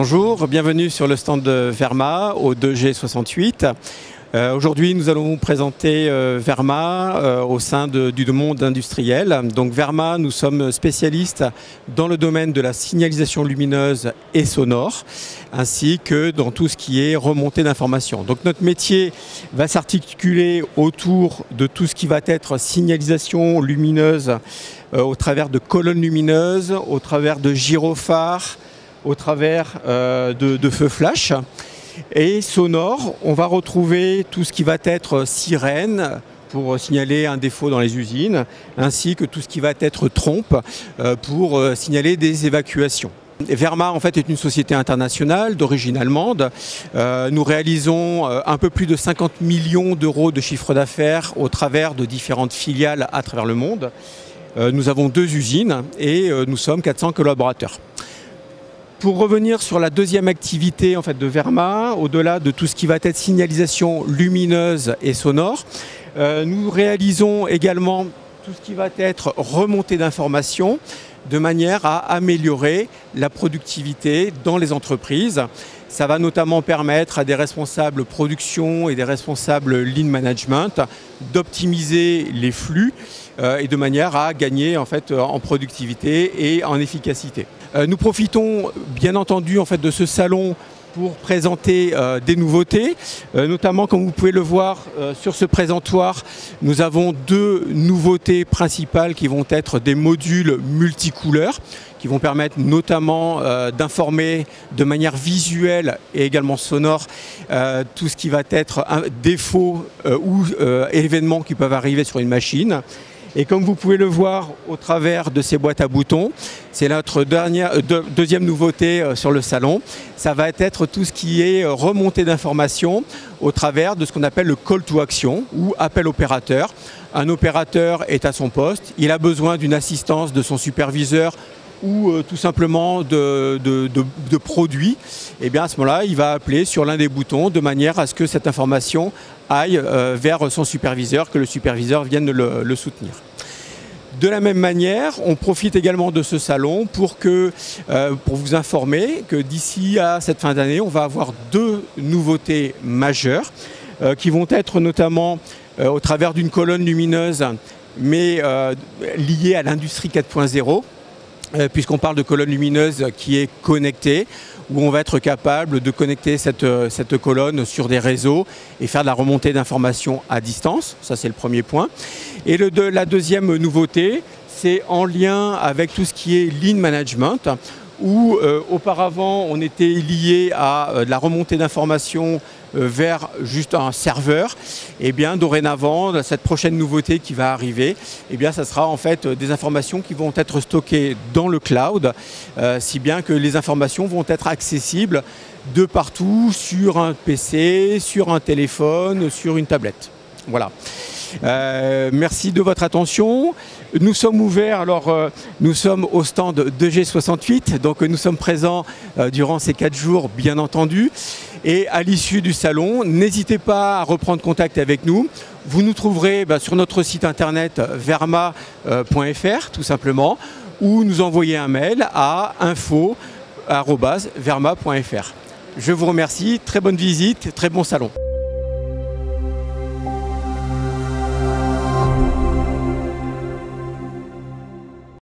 Bonjour, bienvenue sur le stand de Verma au 2G68. Aujourd'hui, nous allons vous présenter Verma au sein du monde industriel. Donc Verma, nous sommes spécialistes dans le domaine de la signalisation lumineuse et sonore, ainsi que dans tout ce qui est remontée d'informations. Donc notre métier va s'articuler autour de tout ce qui va être signalisation lumineuse au travers de colonnes lumineuses, au travers de gyrophares, au travers de feux flash. Et sonore, on va retrouver tout ce qui va être sirène pour signaler un défaut dans les usines, ainsi que tout ce qui va être trompe pour signaler des évacuations. Verma en fait est une société internationale d'origine allemande. Nous réalisons un peu plus de 50 millions d'euros de chiffre d'affaires au travers de différentes filiales à travers le monde. Nous avons 2 usines et nous sommes 400 collaborateurs. Pour revenir sur la deuxième activité en fait, de Verma, au-delà de tout ce qui va être signalisation lumineuse et sonore, nous réalisons également tout ce qui va être remontée d'informations de manière à améliorer la productivité dans les entreprises. Ça va notamment permettre à des responsables production et des responsables lean management d'optimiser les flux et de manière à gagner en fait, en productivité et en efficacité. Nous profitons bien entendu en fait, de ce salon pour présenter des nouveautés, notamment comme vous pouvez le voir sur ce présentoir, nous avons 2 nouveautés principales qui vont être des modules multicouleurs qui vont permettre notamment d'informer de manière visuelle et également sonore tout ce qui va être un défaut ou événements qui peuvent arriver sur une machine. Et comme vous pouvez le voir au travers de ces boîtes à boutons, c'est notre deuxième nouveauté sur le salon. Ça va être tout ce qui est remontée d'informations au travers de ce qu'on appelle le call to action ou appel opérateur. Un opérateur est à son poste, il a besoin d'une assistance de son superviseur ou tout simplement de produits, et bien à ce moment-là, il va appeler sur l'un des boutons de manière à ce que cette information aille vers son superviseur, que le superviseur vienne le soutenir. De la même manière, on profite également de ce salon pour vous informer que d'ici à cette fin d'année, on va avoir 2 nouveautés majeures qui vont être notamment au travers d'une colonne lumineuse, mais liée à l'industrie 4.0. Puisqu'on parle de colonne lumineuse qui est connectée, où on va être capable de connecter cette colonne sur des réseaux et faire de la remontée d'informations à distance. Ça, c'est le premier point. Et la deuxième nouveauté, c'est en lien avec tout ce qui est lean management, où auparavant, on était lié à de la remontée d'informations vers juste un serveur. Et bien dorénavant, cette prochaine nouveauté qui va arriver, et bien ça sera en fait des informations qui vont être stockées dans le cloud, si bien que les informations vont être accessibles de partout sur un PC, sur un téléphone, sur une tablette. Voilà. Merci de votre attention. Nous sommes ouverts, nous sommes au stand 2G68, donc nous sommes présents durant ces 4 jours bien entendu. Et à l'issue du salon, n'hésitez pas à reprendre contact avec nous. Vous nous trouverez sur notre site internet verma.fr tout simplement, ou nous envoyer un mail à info@verma.fr. Je vous remercie, très bonne visite, très bon salon.